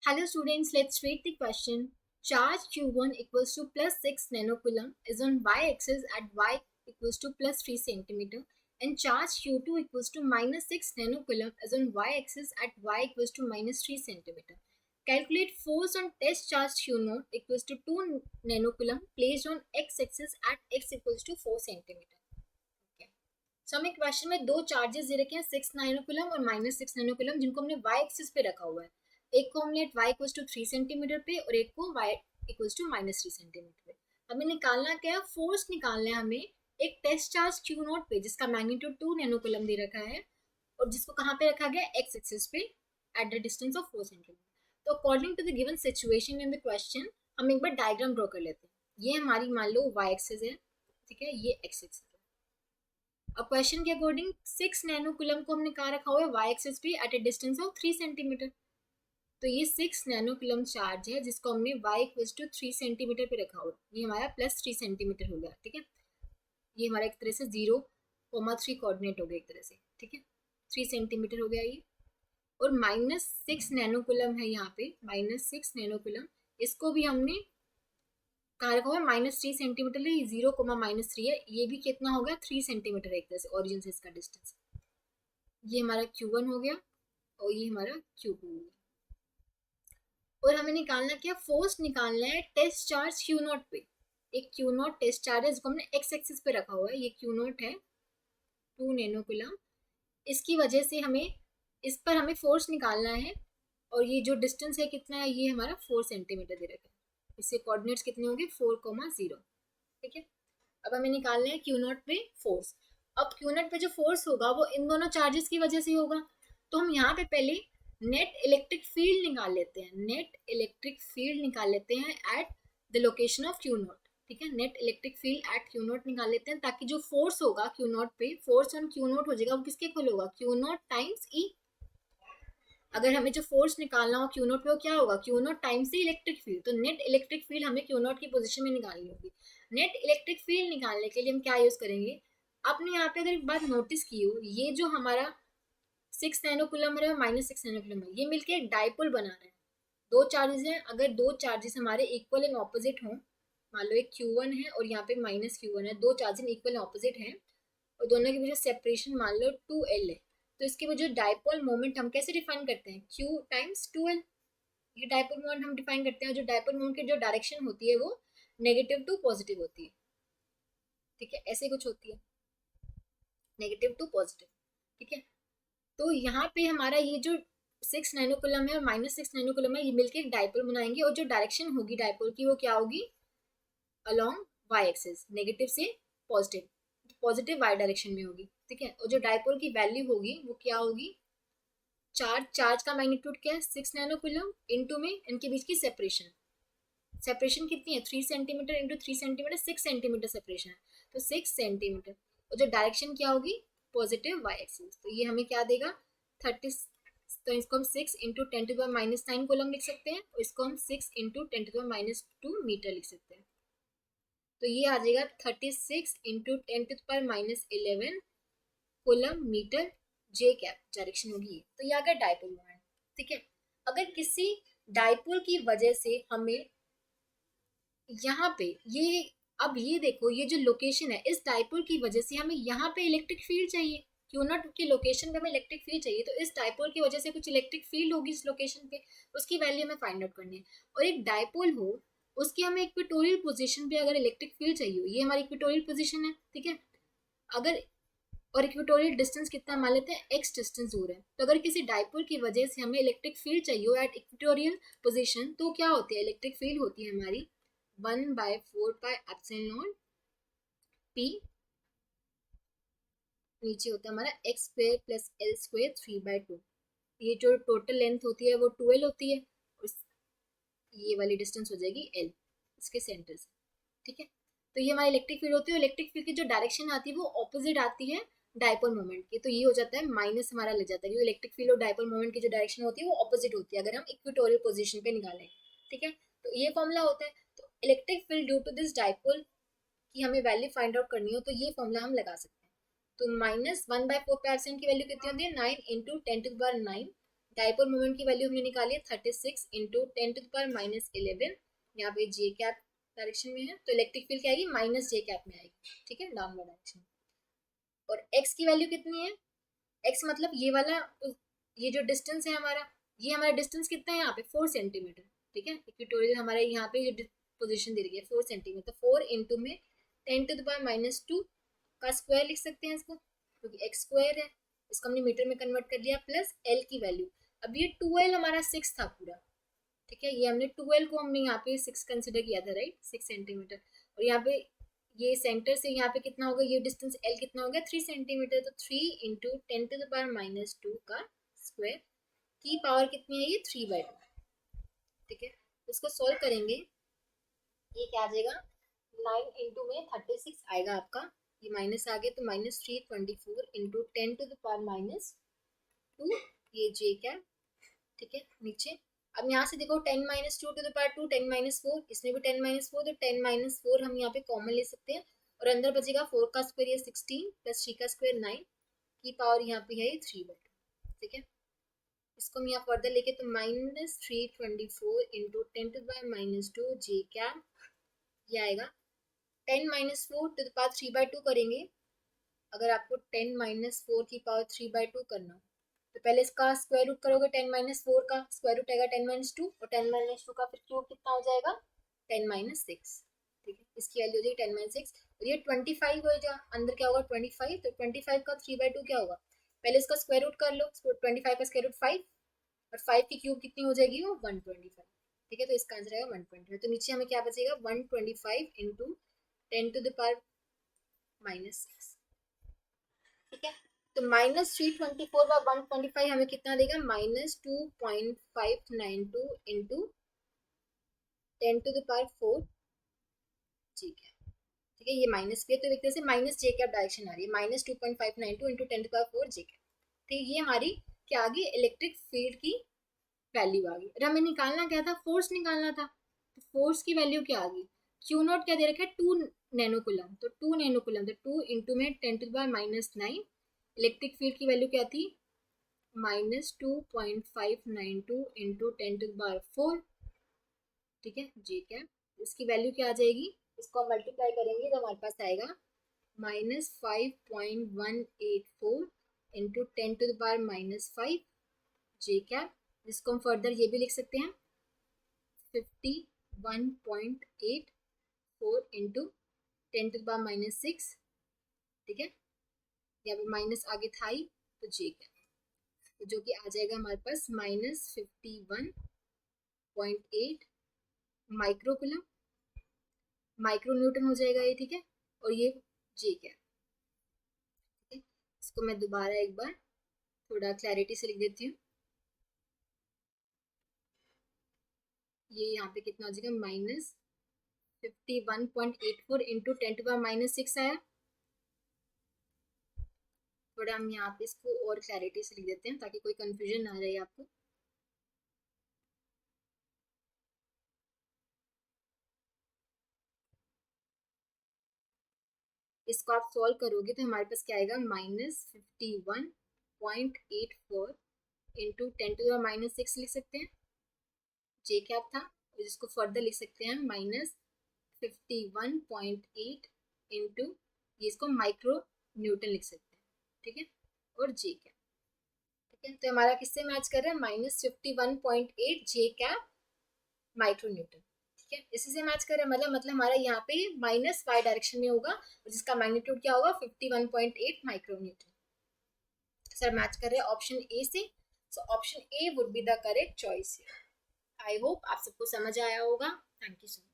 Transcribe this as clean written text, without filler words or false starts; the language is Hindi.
Hello students, let's read the question. Charge Q1 equals to plus 6 nanocoulomb is on y-axis at y equals to plus 3 centimeter and charge Q2 equals to minus 6 nanocoulomb is on y-axis at y equals to minus 3 centimeter. Calculate force on test charge Q0 equals to 2 nanocoulomb placed on x-axis at x equals to 4 centimeter. Okay. So हमें क्वेश्चन में दो चार्जेस दे रखे हैं 6 नैनोकुलम और माइनस 6 नैनोकुलम जिनको हमने y एक्सिस पे रखा हुआ है. एक को हमने y इक्वल्स टू 3 सेंटीमीटर पे और एक को y equals to minus 3 centimetre पे. हमें निकालना क्या है, फोर्स निकालना है हमें एक टेस्ट चार्ज Q नोट पे जिसका मैग्नीट्यूड 2 नैनोकुलम दे रखा है और जिसको कहाँ पे रखा गया x एक्सिस पे at the distance of 4 centimetre. तो according to the given situation in the question हम एक बार डायग्राम ड्रॉ कर लेते हैं. ये हमारी मान लो y एक्सिस है, ठीक है, ये x एक्सिस है. अब क्वेश्चन के अकॉर्डिंग 6 नैनोकुलम को हमने कहा रखा हुआ है y एक्सिस पे at a distance of 3 centimetre. तो ये 6 नैनोकुलम चार्ज है जिसको हमने y इक्वल्स टू 3 सेंटीमीटर पे रखा हुआ है. ये हमारा प्लस 3 सेंटीमीटर हो गया, ठीक है. ये हमारा एक तरह से 0,3 कोऑर्डिनेट हो गया एक तरह से, ठीक है. 3 सेंटीमीटर हो गया ये. और माइनस 6 नैनोकुलम है यहाँ पे, माइनस 6 नैनोकुलम. इसको भी हमने कहा रखा हुआ है माइनस 3 सेंटीमीटर. 0,-3 है, ये भी कितना हो गया 3 सेंटीमीटर एक तरह से ओरिजिन से इसका डिस्टेंस. ये हमारा Q1 हो गया और ये हमारा Q2 हो गया. और हमें निकालना क्या, फोर्स निकालना है टेस्ट चार्ज Q नोट पे. एक Q नोट टेस्ट चार्ज है जिसको हमने x एक्सिस पे रखा हुआ है. ये Q नोट है 2 नैनोकुलम. इसकी वजह से हमें इस पर हमें फोर्स निकालना है और ये जो डिस्टेंस है कितना है, ये हमारा 4 सेंटीमीटर दे रखा है. इससे कोऑर्डिनेट्स कितने होंगे 4,0, ठीक है. अब हमें निकालना है Q नोट पे फोर्स. अब Q नोट पे जो फोर्स होगा वो इन दोनों चार्जेस की वजह से होगा. तो हम यहाँ पे पहले नेट इलेक्ट्रिक फील्ड निकाल लेते हैं. नेट इलेक्ट्रिक फील्ड निकाल लेते हैं at the location of Q note, ठीक है. Net electric field at Q note निकाल लेते हैं ताकि जो फोर्स होगा Q नोट पे, फोर्स ऑन Q नोट हो जाएगा वो किसके इक्वल होगा, Q नोट टाइम्स E. अगर हमें जो फोर्स निकालना हो Q नोट पे वो क्या होगा, Q note times the electric field. तो नेट इलेक्ट्रिक फील्ड हमें Q नोट की पोजीशन में निकालनी होगी. नेट इलेक्ट्रिक फील्ड निकालने के लिए हम क्या यूज करेंगे, आपने यहाँ पे अगर एक बात नोटिस की हो, ये जो हमारा 6 नैनोकुलम है और माइनस 6 नैनोकुलम है, ये मिलके एक डाइपोल बना रहे हैं. दो चार्जेस हैं, अगर दो चार्जेस हमारे इक्वल एंड ऑपोजिट हों, मान लो एक Q1 है और यहाँ पे माइनस Q1 है, दो चार्जेस इक्वल एंड ऑपोजिट हैं और दोनों के बीच सेपरेशन मान लो 2L है. तो इसके वजह डाइपोल मोमेंट हम कैसे डिफाइन करते हैं, Q टाइम्स 2L. ये डाइपोल मोमेंट हम डिफाइन करते हैं. जो डाइपोल मोमेंट की जो डायरेक्शन होती है वो नेगेटिव टू पॉजिटिव होती है, ठीक है. ऐसे कुछ होती है नेगेटिव टू पॉजिटिव, ठीक है. तो यहाँ पे हमारा ये जो 6 नैनोकुलम है और माइनस 6 नैनोकुलम है, ये मिलकर एक डाइपोल बनाएंगे और जो डायरेक्शन होगी डाइपोल की वो क्या होगी, अलोंग y एक्सिस, नेगेटिव से पॉजिटिव, पॉजिटिव y डायरेक्शन में होगी, ठीक है. और जो डाइपोल की वैल्यू होगी वो क्या होगी, चार्ज का मैग्नीट्यूड क्या है 6 नैनोकुलम इनटू में इनके बीच की सेपरेशन. सेपरेशन कितनी है 3 centimetre into 3 centimetre, 6 centimetre separation है. तो 6 सेंटीमीटर. और जो डायरेक्शन क्या होगी पॉजिटिव y एक्सिस. तो ये हमें क्या देगा 30. तो इसको हम 6 इंटू 10⁻⁹ कोलम लिख सकते हैं और इसको हम 6 इंटू 10⁻² मीटर लिख सकते हैं. तो ये आ जाएगा 36 इंटू 10⁻11 कोलम मीटर जे कैप डायरेक्शन होगी ये. तो ये आ गया डाइपोल मोमेंट, ठीक है. अगर किसी डाइपोल की वजह से हमें यहाँ पे ये, अब ये देखो ये जो लोकेशन है, इस डाइपोल की वजह से हमें यहाँ पे इलेक्ट्रिक फील्ड चाहिए. क्यों नॉट की लोकेशन पे हमें इलेक्ट्रिक फील्ड चाहिए, तो इस डाइपोल की वजह से कुछ इलेक्ट्रिक फील्ड होगी इस लोकेशन पे, उसकी वैल्यू हमें फाइंड आउट करनी है. और एक डाइपोल हो उसकी हमें इक्वेटोरियल पोजीशन पे अगर इलेक्ट्रिक फील्ड चाहिए हो, ये हमारी इक्वेटोरियल पोजीशन है, ठीक है. अगर और इक्वेटोरियल डिस्टेंस कितना मान लेते हैं x डिस्टेंस दूर है. तो अगर किसी डाइपोल की वजह से हमें इलेक्ट्रिक फील्ड चाहिए हो एट इक्वेटोरियल पोजीशन, तो क्या होती है इलेक्ट्रिक फील्ड होती है हमारी 1/4πε p, नीचे होता है हमारा x² + l² 3/2. ये जो टोटल लेंथ होती है वो 2L होती है और ये वाली डिस्टेंस हो जाएगी L इसके सेंटर से, ठीक है. तो ये हमारी इलेक्ट्रिक फील्ड होती है. इलेक्ट्रिक फील्ड की जो डायरेक्शन आती है वो ऑपोजिट आती है डाइपोल मोमेंट की. तो ये हो जाता है माइनस हमारा लग जाता है क्योंकि इलेक्ट्रिक फील्ड और डाइपोल मोमेंट की जो डायरेक्शन होती है वो ऑपोजिट होती है अगर हम इक्वेटोरियल पोजीशन पे निकालें, ठीक है. तो ये फॉर्मूला होता है. तो electric field due to this dipole की हमें वैल्यू फाइंड आउट करनी हो तो ये फॉर्मूला हम लगा सकते हैं. तो -1/4πε की वैल्यू कितनी होती है 9 इंटू 10⁻⁹. डाइपोल मोमेंट की वैल्यू हमने निकाली है 36 इंटू 10⁻11। यहाँ पे जे कैप डायरेक्शन में है तो इलेक्ट्रिक फील्ड क्या आएगी, माइनस जे कैप में आएगी, ठीक है, डाउनवर्ड डायरेक्शन। और एक्स की वैल्यू कितनी है, एक्स मतलब ये वाला, ये जो डिस्टेंस है हमारा, ये हमारा डिस्टेंस कितना है यहाँ पे 4 सेंटीमीटर, ठीक है। इक्वेटोरियल हमारे यहाँ पे जो पोजीशन दे रही है 4 सेंटीमीटर, 4 इंटू में 10⁻2 का स्क्वायर लिख सकते हैं इसको, क्योंकि एक्स स्क्वायर है, इसको हमने मीटर में कन्वर्ट कर लिया, प्लस एल की वैल्यू। अब ये 2L हमारा 6 था पूरा, ठीक है, ये हमने 2L को हमने यहाँ पे 6 कंसिडर किया था, राइट, 6 सेंटीमीटर। और यहाँ पे ये सेंटर से यहाँ पे कितना होगा, ये डिस्टेंस L कितना हो गया 3 सेंटीमीटर, तो 3 इंटू 10⁻2 का स्क्वायर, की पावर कितनी है ये 3/2, ठीक है। इसको सॉल्व करेंगे, ये क्या आ जाएगा, 9 इंटू में 36 आएगा आपका, ये माइनस आ गया तो -324 इंटू 10⁻2, ये जे क्या, ठीक है, नीचे। अब यहाँ से देखो 10-2 10-4, इसमें भी 10-4, तो 10-4 हम यहाँ पे कॉमन ले सकते हैं, और अंदर बचेगा 4 का स्क्वायर ये 16 प्लस 3 का स्क्वायर 9, की पावर यहाँ पे है 3/2, ठीक है। इसको हम यहाँ फर्दर लेके तो -324 इंटू 10⁻2 जे क्या, ये आएगा 10-4 टू द पावर 3/2 करेंगे। अगर आपको 10-4 की पावर 3/2 करना हो तो पहले इसका स्क्वायर रूट करोगे, 10-4 का स्क्वायर रूट आएगा 10-2, और 10-2 का फिर क्यूब कितना हो जाएगा 10-6, ठीक है, इसकी वैल्यू हो जाएगी 10-6, और ये 25 हो जाएगा, अंदर क्या होगा 25, तो 25 का 3/2 क्या होगा, पहले इसका स्क्वायर रूट कर लो, 25 का स्क्वायर रूट 5, और 5 की क्यूब कितनी हो जाएगी वो 125, ठीक है, तो इसका आंसर आएगा 125। तो नीचे हमें क्या बचेगा 125 इंटू 10⁻6, ठीक है। तो -324/125 हमें कितना देगा, -2.592 इंटू 10⁴, ठीक है, ठीक है, ये माइनस भी है तो एक तरह से माइनस जे कैप डायरेक्शन आ रही है, -2.592 इंटू 10⁴ जे कैप, ठीक है। ये हमारी क्या आ गई, इलेक्ट्रिक फील्ड की वैल्यू आ गई। और हमें निकालना क्या था, फोर्स निकालना था, तो फोर्स की वैल्यू क्या आ गई, क्यू नॉट क्या दे रखा है 2 नैनोकुलम, तो 2 नैनोकुलम, तो 2 इंटू में 10⁻⁹। इलेक्ट्रिक फील्ड की वैल्यू क्या थी, -2.592 इंटू 10⁴, ठीक है, जी क्या, इसकी वैल्यू क्या आ जाएगी, इसको हम मल्टीप्लाई करेंगे तो हमारे पास आएगा -5.184 इंटू 10⁻⁵, जे क्या, जिसको हम फर्दर ये भी लिख सकते हैं 51.84 इंटू 10⁻⁶, ठीक है, यहाँ पे माइनस आगे था ही, तो जे क्या, तो जो कि आ जाएगा हमारे पास -51.8 माइक्रोकुलम, माइक्रो न्यूटन हो जाएगा ये, ठीक है। और ये जे क्या, ठीक है, इसको मैं दोबारा एक बार थोड़ा क्लैरिटी से लिख देती हूँ, ये यहाँ पे कितना हो जाएगा -51.84 इंटू 10⁻⁶ आया। थोड़ा हम यहाँ पे इसको और क्लैरिटी से लिख देते हैं ताकि कोई कंफ्यूजन ना रहे आपको। इसको आप सॉल्व करोगे तो हमारे पास क्या आएगा, -51.84 इंटू 10⁻⁶ लिख सकते हैं, जे क्या था, जिसको फर्दर लिख सकते हैं -51.8 इंटू, ये इसको माइक्रो न्यूटन लिख सकते हैं, ठीक है, और जे क्या, ठीक है। तो हमारा किससे मैच कर रहा है, -51.8 जे क्या माइक्रो न्यूटन, ठीक है, इसी से मैच कर रहा है, मतलब हमारा यहाँ पे -y डायरेक्शन में होगा, और जिसका मैग्नीट्यूड क्या होगा 51.8 माइक्रो न्यूटन। सर मैच कर रहे हैं ऑप्शन ए से, so option A would be the correct choice. I hope आप सबको समझ आया होगा। Thank you so much.